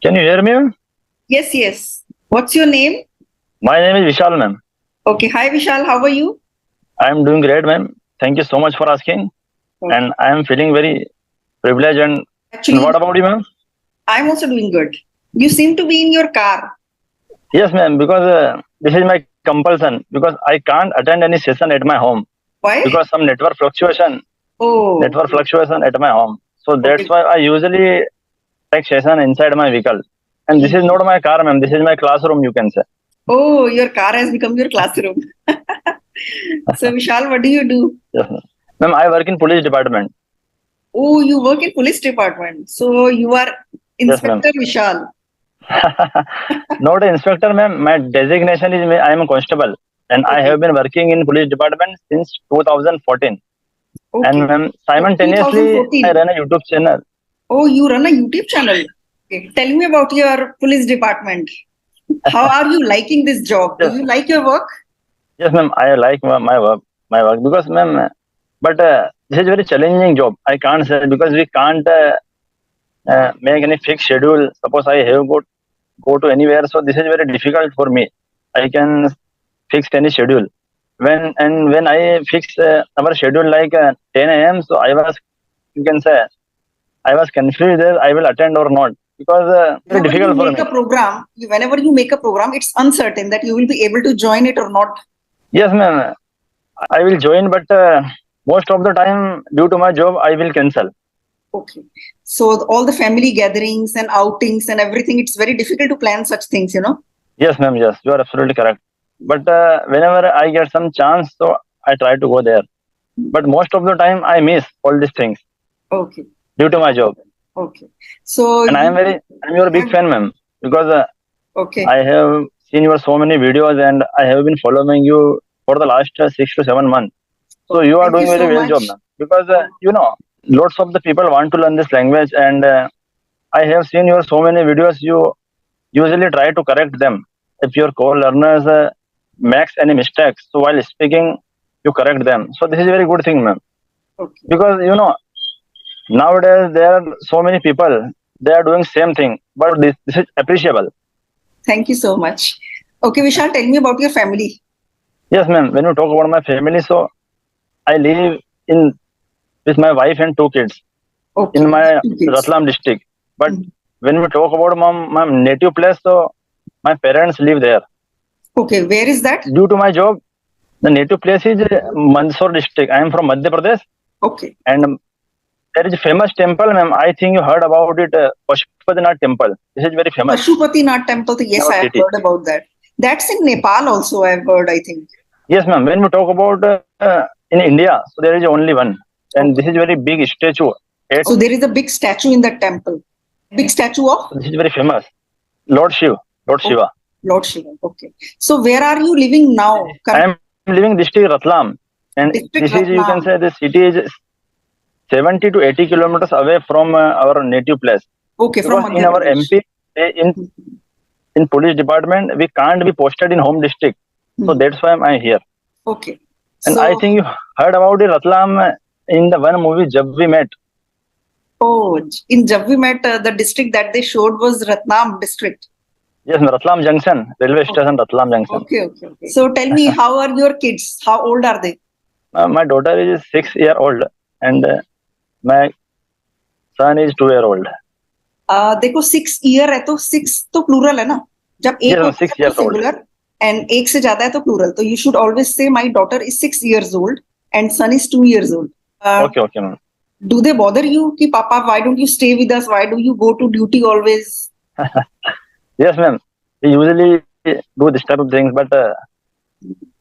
Can you hear me, ma'am? Yes, yes. What's your name? My name is Vishal, ma'am. Okay. Hi, Vishal. How are you? I am doing great, ma'am. Thank you so much for asking. Okay. And I am feeling very privileged. And Actually, what about you, ma'am? I'm also doing good. You seem to be in your car. Yes, ma'am. Because this is my compulsion. Because I can't attend any session at my home Why? because some network fluctuation Oh, at my home. So that's okay. why I usually take session inside my vehicle. And this is not my car, ma'am. This is my classroom, you can say. Oh, your car has become your classroom. So, Vishal, what do you do? Yes, ma'am. Ma'am, I work in police department. Oh, you work in police department. So you are Yes, ma'am. Inspector Vishal. Not an inspector, ma'am. My designation is I am a constable, and I Okay. have been working in police department since 2014. Okay. And ma'am, simultaneously, 2014. I run a YouTube channel. Oh, you run a YouTube channel. Okay. Tell me about your police department. How are you liking this job? Do Yes, you like your work? yes, ma'am. I like my work because, ma'am. But this is very challenging job. I can't say because we can't make any fixed schedule. Suppose I have go to anywhere, so this is very difficult for me. I can fix any schedule. When I fix our schedule like 10 a.m., so you can say I was confused that I will attend or not because very Whenever you difficult for make me. a program, whenever you make a program, it's uncertain that you will be able to join it or not. Yes, ma'am. I will join, but most of the time, due to my job, I will cancel. Okay. So all the family gatherings and outings and everything, it's very difficult to plan such things, you know. Yes, ma'am. Yes, you are absolutely correct. But whenever I get some chance, so I try to go there. But most of the time, I miss all these things Okay. due to my job. Okay. So And I'm your big fan, ma'am, because okay. I have seen your so many videos and I have been following you for the last 6 to 7 months. So you are Thank doing you very so well job, much. ma'am. Because lots of the people want to learn this language, and I have seen your so many videos. You usually try to correct them. If your co-learners makes any mistakes, so while speaking, you correct them. So this is a very good thing, ma'am. Okay. Because nowadays there are so many people they are doing same thing, but this is appreciable. Thank you so much. Okay, Vishal, tell me about your family. Yes, ma'am. When you talk about my family, so I live in with my wife and 2 kids Okay. in my 2 kids. Ratlam district. But when we talk about my native place, so my parents live there. Okay, where is that? Due to my job, the native place is Mandsaur district. I am from Madhya Pradesh, Okay. and there is a famous temple, ma'am. I think you heard about it, Pashupatinath temple. This is very famous. Pashupatinath temple, yes, Our I have city. heard about that. That's in Nepal also, I've heard, I think. Yes, ma'am. When we talk about in India, so there is only one, and this is very big statue. So there is a big statue in that temple. Big statue of? This is very famous. Lord Shiva. Lord Shiva. Okay. So where are you living now? I am living district Ratlam, and District this is, you can Ratlam. say, the city is 70 to 80 kilometers away from our native place. Okay, from Because in our MP, in police department, we can't be posted in home district. So that's why I'm here. Okay. And So, I think you heard about the Ratlam in the one movie Jab We Met. oh, in Jab We Met, the district that they showed was Ratlam district. Yes, Ratlam Junction, railway station, Ratlam Junction. Okay. So tell me, how are your kids? How old are they? My daughter is 6-year-old and my son is 2-year-old. देखो 6 year है तो 6 तो plural है ना, जब एक Yes, होता 6 है years तो old. singular and एक से ज्यादा है तो plural, तो you should always say my daughter is 6 years old and son is 2 years old. Okay, ma'am. Do they bother you कि Papa, why don't you stay with us? Why do you go to duty always? Yes, ma'am. We usually do this type of things, but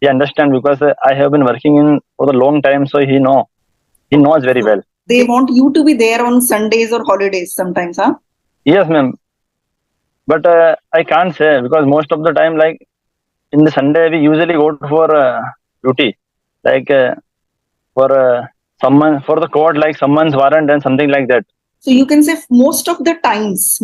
he understands because I have been working in for a long time, so he knows very well. They want you to be there on Sundays or holidays sometimes, huh? Yes, ma'am. But I can't say because most of the time, like in the Sunday, we usually go for duty, like for someone for the court, like someone's warrant and something like that. So you can say most of the times,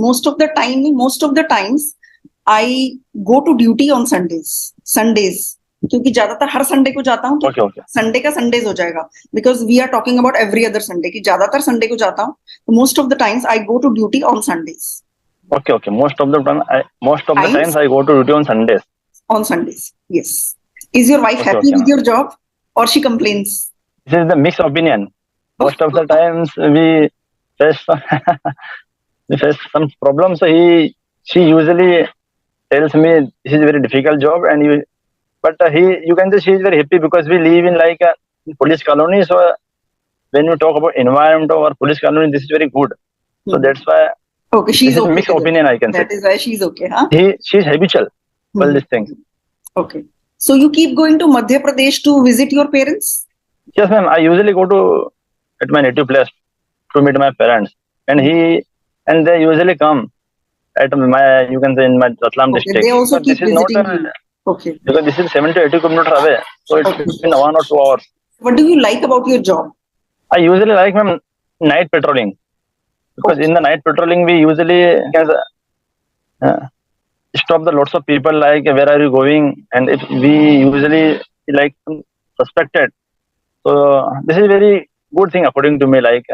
I go to duty on Sundays. क्योंकि ज्यादातर हर Sunday को जाता हूँ तो Sunday का Sundays हो जाएगा because we are talking about every other Sunday की ज्यादातर संडे को जाता हूँ most of the times I go to duty on Sundays Okay. Most of the Times times I go to duty on Sundays. on Sundays. Yes. Is your wife happy Okay, with ma'am. your job or she complains? This is the mixed opinion. Oh, Most of the times we face some, we face some problems. So she usually tells me this is a very difficult job, and you can say she is very happy because we live in like a police colony. So when you talk about environment or police colony, this is very good. So that's why okay, this she's is okay mixed with it. opinion, I can say. That is why she's okay, huh? She's habitual. All these things. Okay. So you keep going to Madhya Pradesh to visit your parents? Yes, ma'am. I usually go to at my native place to meet my parents, and they usually come at my, you can say, in my Ratlam Okay. district. They also But this keep is not visiting you. Okay. because this is 70 to 80 kilometers away, so it's Okay. in 1 or 2 hours. What do you like about your job? I usually like, ma'am, night patrolling because in the night patrolling we usually can uh, stop the lots of people like where are you going, and if we usually like suspected. So this is very good thing according to me. Like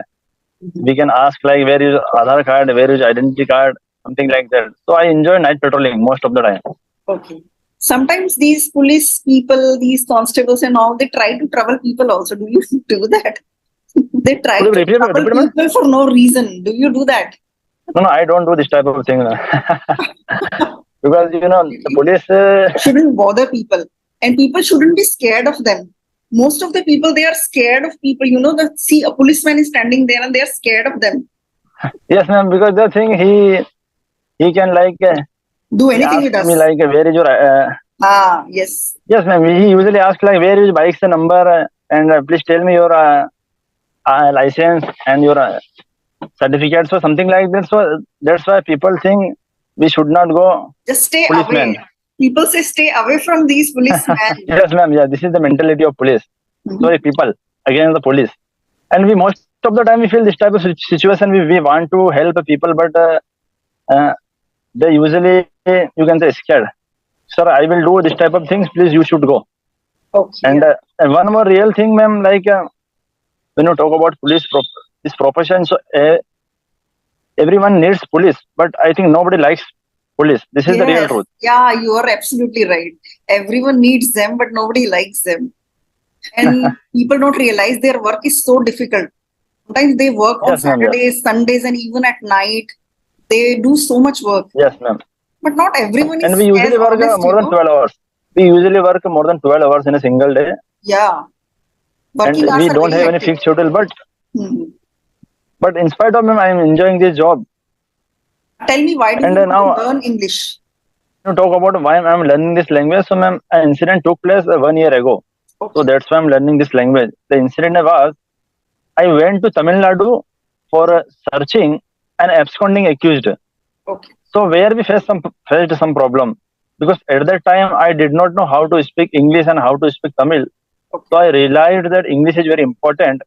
we can ask like where is Aadhaar card, where is identity card, something like that. So I enjoy night patrolling most of the time. Okay. Sometimes these police people, these constables and all, they try to trouble people also. Do you do that? They try Could you to repeat, trouble ma'am? people for no reason. Do you do that? No, I don't do this type of thing. Because the police. Shouldn't bother people, and people shouldn't be scared of them. Most of the people, they are scared of people. That see a policeman is standing there and they are scared of them. Yes, ma'am. Because the thing he can like Do he anything with asks us. me like where is your Yes. yes, ma'am. He usually asks like where is your bike's number and please tell me your license and your certificates or something like that. So that's why people think we should not go Just stay policemen. away. People say stay away from these policemen. Yes, ma'am. Yeah, this is the mentality of police. Sorry, people against the police. And we most of the time we feel this type of situation. We want to help people, but they usually, you can say, scared. Sir, I will do this type of things. Please, you should go. Okay. And one more real thing, ma'am, like when you talk about this profession, so everyone needs police, but I think nobody likes police. This is the real truth. Yeah, you are absolutely right. Everyone needs them, but nobody likes them. And people don't realize their work is so difficult. Sometimes they work on Saturdays, Sundays, and even at night. They do so much work. Yes, ma'am. But not everyone is. And we usually work more than 12 hours. We usually work more than 12 hours in a single day. Yeah. Working and we don't have any fixed schedule, but in spite of, ma'am, I am enjoying this job. Tell me, why do you now learn English? To talk about why I am learning this language, so ma'am, an incident took place 1 year ago. Okay. So that's why I'm learning this language. The incident was, I went to Tamil Nadu for searching an absconding accused. Okay. So where we faced some problem, because at that time I did not know how to speak English and how to speak Tamil. Okay. So I realized that English is very important.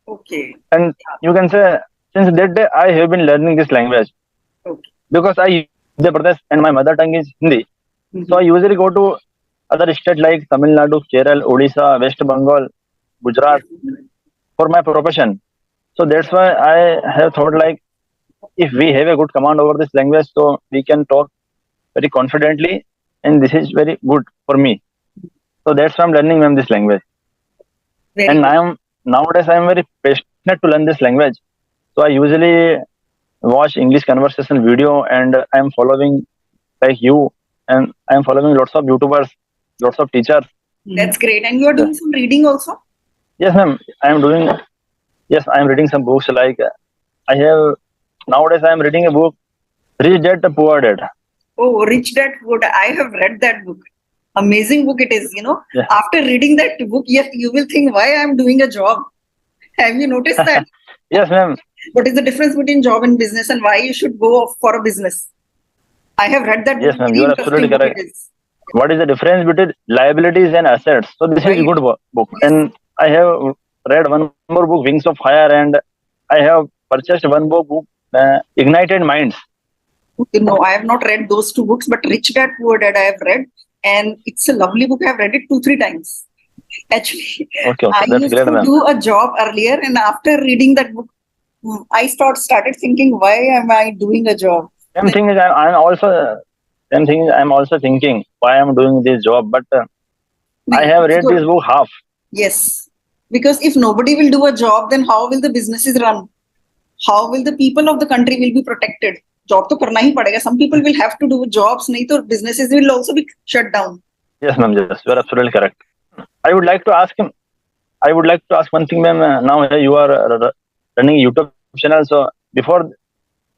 Okay. And you can say since that day I have been learning this language. Okay. Because I Madhya Pradesh and my mother tongue is Hindi. So I usually go to other states like Tamil Nadu, Kerala, Odisha, West Bengal, Gujarat for my profession. So that's why I have thought like if we have a good command over this language, so we can talk very confidently, and this is very good for me. So that's why I'm learning, ma'am, this language. And nowadays I am very passionate to learn this language. So I usually watch English conversation video, and I am following like you, and I am following lots of YouTubers, lots of teachers. That's great. And you are doing some reading also? Yes, ma'am. I am reading some books. Like nowadays I am reading a book, Rich Dad Poor Dad. Oh, Rich Dad Poor Dad. I have read that book. Amazing book it is, Yeah. After reading that book, yes, you will think why I am doing a job. Have you noticed that? Yes, ma'am. What is the difference between job and business, and why you should go for a business? I have read that book. Yes, ma'am. You are absolutely correct. What is the difference between liabilities and assets? So this is a good book. Yes. And I have read one more book, Wings of Fire, and I have purchased one more book, Ignited Minds. No, I have not read those two books, but Rich Dad Poor Dad I have read, and it's a lovely book. I have read it 2-3 times. Actually, I used to do a job earlier, and after reading that book, I started thinking, why am I doing a job? Same thing is I'm also same thing is I'm also thinking why I'm doing this job, but I have It's read good. this book half. Yes, because if nobody will do a job, then how will the businesses run? How will the people of the country will be protected? Job to karna hi padega. Some people will have to do jobs, nahi to businesses will also be shut down. Yes, ma'am. Yes, you are absolutely correct. I would like to ask him. I would like to ask one thing, ma'am. Now you are running YouTube channel. So before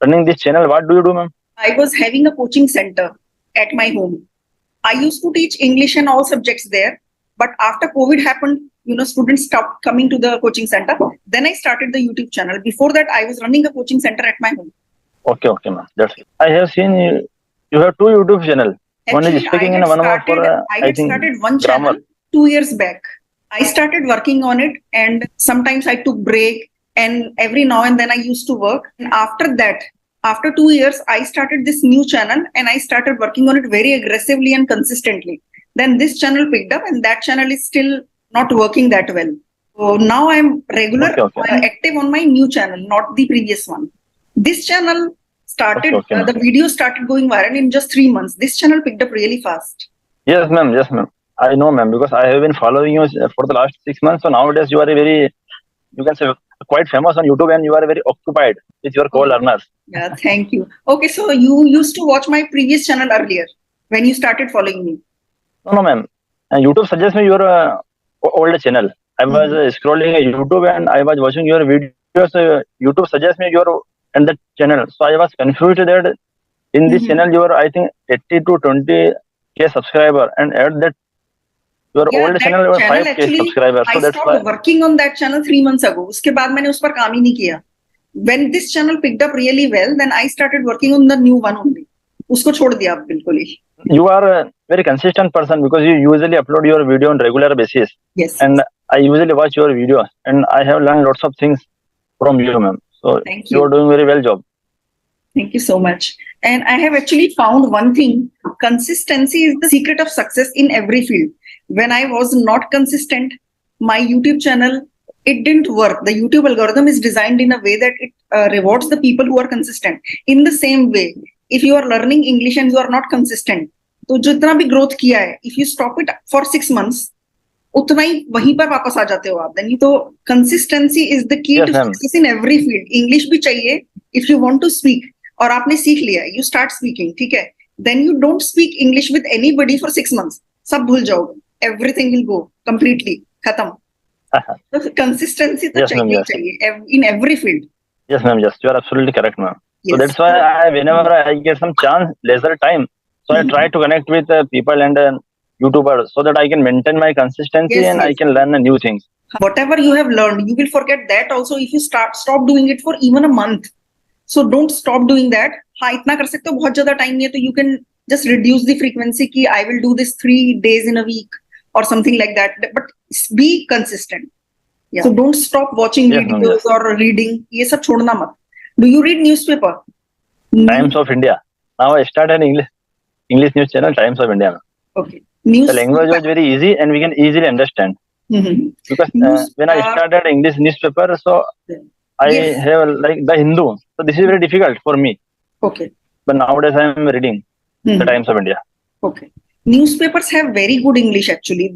running this channel, what do you do, ma'am? I was having a coaching center at my home. I used to teach English and all subjects there, but after COVID happened, students stopped coming to the coaching center. Then I started the YouTube channel. Before that, I was running a coaching center at my home. Okay, ma'am. That's it. I have seen you. You have two YouTube channel. One is Actually, speaking and one more for I I had think started one grammar. channel 2 years back. I started working on it, and sometimes I took break, and every now and then I used to work. And after that, after 2 years, I started this new channel, and I started working on it very aggressively and consistently. Then this channel picked up, and that channel is still not working that well. So now I'm regular, Okay. active on my new channel, not the previous one. This channel started, Okay, ma'am. the video started going viral in just 3 months. This channel picked up really fast. Yes, ma'am. Yes, ma'am. I know, ma'am, because I have been following you for the last 6 months. So nowadays you are a very, you can say, quite famous on YouTube, and you are very occupied with your co-learners. Yeah, thank you. Okay, so you used to watch my previous channel earlier when you started following me. No, ma'am. YouTube suggests me your old channel. I was scrolling YouTube and I was watching your videos. YouTube suggests me your and the channel. So I was confused that in this channel you are, I think, 80 to 20K subscriber, and at that your old channel you are 5K subscribers. So I that's stopped why. working on that channel 3 months ago. उसके बाद मैंने उस पर काम ही नहीं किया. When this channel picked up really well, then I started working on the new one only. उसको छोड़ दिया अब बिल्कुल ही. You are a very consistent person because you usually upload your video on regular basis. Yes. And I usually watch your videos, and I have learned lots of things from you, ma'am. So Thank you. You are doing very well job. Thank you so much. And I have actually found one thing. Consistency is the secret of success in every field. When I was not consistent, my YouTube channel, it didn't work. The YouTube algorithm is designed in a way that it rewards the people who are consistent. In the same way, if you are learning English and you are not consistent, तो जितना भी growth किया है, if you stop it for 6 months, उतना ही वहीं पर वापस आ जाते हो आप. Then you तो consistency is the key to success in every field. English भी चाहिए. If you want to speak, और आपने सीख लिया, you start speaking, ठीक है? Then you don't speak English with anybody for 6 months. सब भूल जाओगे. Everything will go completely खत्म. So consistency तो चाहिए in every field. Yes, ma'am. Yes, you are absolutely correct, ma'am. Yes. So that's why whenever I get some chance, leisure time, so I try to connect with people and YouTubers so that I can maintain my consistency and I can learn new things. Whatever you have learned, you will forget that also if you stop doing it for even a month. So don't stop doing that. हाँ इतना कर सकते हो, बहुत ज़्यादा time नहीं है, तो you can just reduce the frequency कि I will do this 3 days in a week or something like that. But be consistent. Yeah. So don't stop watching videos or reading. ये सब छोड़ना मत. Do you read newspaper? Times of India. Now I started an English news channel, Times of India. Okay. The language was very easy and we can easily understand. Because when I started English newspaper, so I have like the Hindu. So this is very difficult for me. Okay. But nowadays I am reading the Times of India. Okay. Newspapers have very good English actually.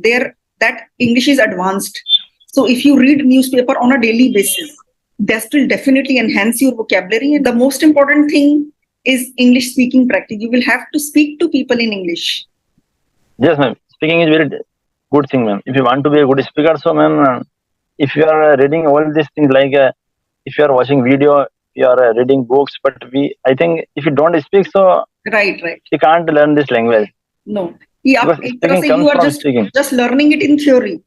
That English is advanced. So if you read newspaper on a daily basis, that will definitely enhance your vocabulary. And the most important thing is English speaking practice. You will have to speak to people in English. Yes, ma'am. Speaking is very good thing, ma'am. If you want to be a good speaker, so ma'am, if you are reading all these things like if you are watching video, you are reading books, but I think if you don't speak, so right, you can't learn this language. No. Yeah, you are just learning it in theory.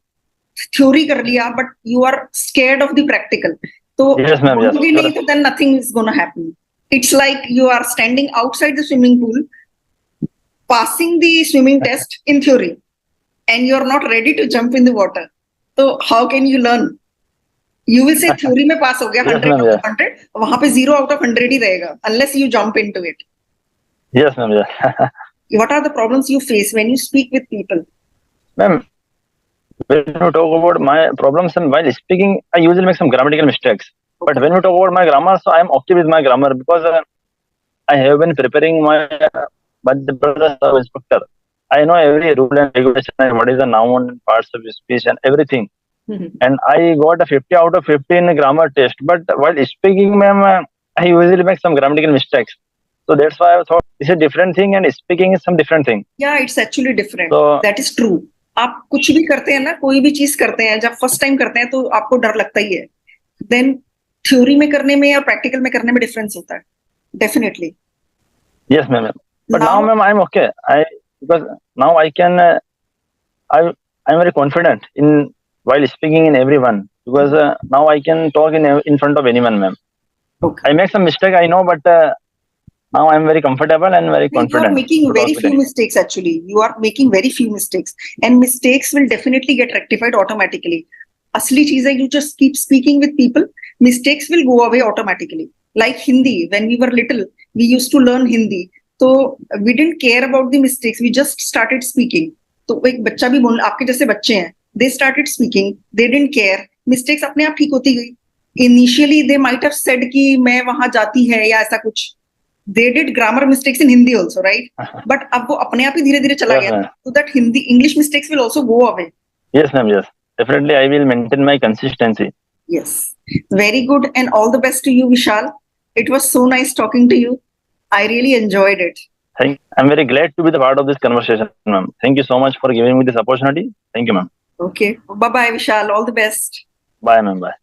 Theory कर लिया, but you are scared of the practical. So yes, ma'am. Yes. Then nothing is going to happen. It's like you are standing outside the swimming pool, passing the swimming test in theory, and you are not ready to jump in the water. So how can you learn? You will say theory में pass हो गया 100 out of 100, वहाँ पे 0 out of 100 ही रहेगा, unless you jump into it. Yes, ma'am. Yes. What are the problems you face when you speak with people? Ma'am, when you talk about my problems and while speaking, I usually make some grammatical mistakes. Okay. But when you talk about my grammar, so I am okay with my grammar because I have been preparing my brother sub-inspector. I know every rule and regulation and what is the noun, parts of speech and everything. Mhm. And I got a 50 out of 50 in grammar test. But while speaking, ma'am, I usually make some grammatical mistakes. So that's why I thought it's a different thing and speaking is some different thing. Yeah, it's actually different. So That is true. आप कुछ भी करते हैं ना, कोई भी चीज करते हैं, जब फर्स्ट टाइम करते हैं तो आपको डर लगता ही है. देन थ्योरी में करने में या प्रैक्टिकल में करने में डिफरेंस होता है. Definitely. yes, ma'am. But now, ma'am, I'm okay. Because now I can I'm very confident in while speaking in everyone because now I can talk in front of anyone, ma'am. Okay. I make some mistake, I know, but now I'm very comfortable and very You are confident. making to very talk with few anyone. mistakes actually. You are making very few mistakes, and mistakes will definitely get rectified automatically. Asli cheez hai, you just keep speaking with people, mistakes will go away automatically. Like Hindi, when we were little, we used to learn Hindi. So we didn't care about the mistakes. We just started speaking. तो एक बच्चा भी बोल, आपके जैसे बच्चे हैं, they started speaking, they didn't care, mistakes अपने आप ठीक होती गई. Initially they might have said कि मैं वहां जाती है या ऐसा कुछ. They did grammar mistakes in Hindi also, right? But अब वो अपने आप ही धीरे-धीरे चला Yes, गया. ma'am. So that Hindi, English mistakes will also go away. Yes, ma'am. Yes, definitely. I will maintain my consistency. Yes. Very good, and all the best to you, Vishal. It was so nice talking to you. I really enjoyed it. I'm very glad to be the part of this conversation, ma'am. Thank you so much for giving me this opportunity. Thank you, ma'am. Okay. Bye-bye, Vishal. All the best. Bye, ma'am. Bye.